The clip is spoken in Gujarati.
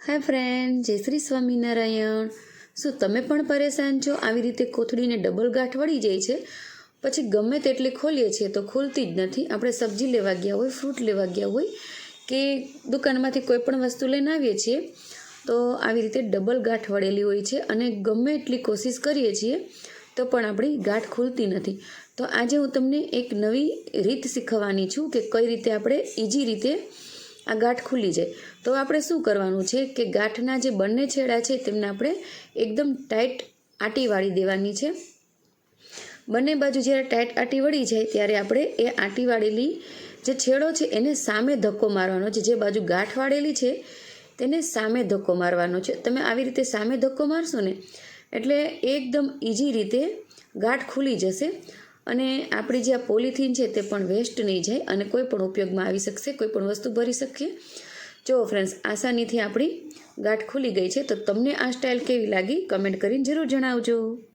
હાય ફ્રેન્ડ, જય શ્રી સ્વામિનારાયણ. શું તમે પણ પરેશાન છો? આવી રીતે કોથળીને ડબલ ગાંઠ વળી જાય છે, પછી ગમે તેટલી ખોલીએ છીએ તો ખુલતી જ નથી. આપણે સબ્જી લેવા ગયા હોય, ફ્રૂટ લેવા ગયા હોય કે દુકાનમાંથી કોઈ પણ વસ્તુ લઈને આવીએ છીએ તો આવી રીતે ડબલ ગાંઠ વળેલી હોય છે અને ગમે એટલી કોશિશ કરીએ છીએ તો પણ આપણી ગાંઠ ખુલતી નથી. તો આજે હું તમને એક નવી રીત શીખવવાની છું કે કઈ રીતે આપણે ઇઝી રીતે આ ગાંઠ ખુલી જાય. તો આપણે શું કરવાનું છે કે ગાંઠના જે બંને છેડા છે તેમને આપણે એકદમ ટાઈટ આંટી વાળી દેવાની છે. બંને બાજુ જ્યારે ટાઈટ આંટી વળી જાય ત્યારે આપણે એ આંટી વાળેલી જે છેડો છે એને સામે ધક્કો મારવાનો છે. જે બાજુ ગાંઠ વાળેલી છે તેને સામે ધક્કો મારવાનો છે. તમે આવી રીતે સામે ધક્કો મારશો ને એટલે એકદમ ઇઝી રીતે ગાંઠ ખુલી જશે અને આપણી જે આ પોલિથીન છે તે પણ વેસ્ટ નહીં જાય અને કોઈ પણ ઉપયોગમાં આવી શકશે, કોઈ પણ વસ્તુ ભરી શકીએ. જો ફ્રેન્ડ્સ, આસાનીથી આપણી ગાંઠ ખુલી ગઈ છે. તો તમને આ સ્ટાઇલ કેવી લાગી કમેન્ટ કરીને જરૂર જણાવજો.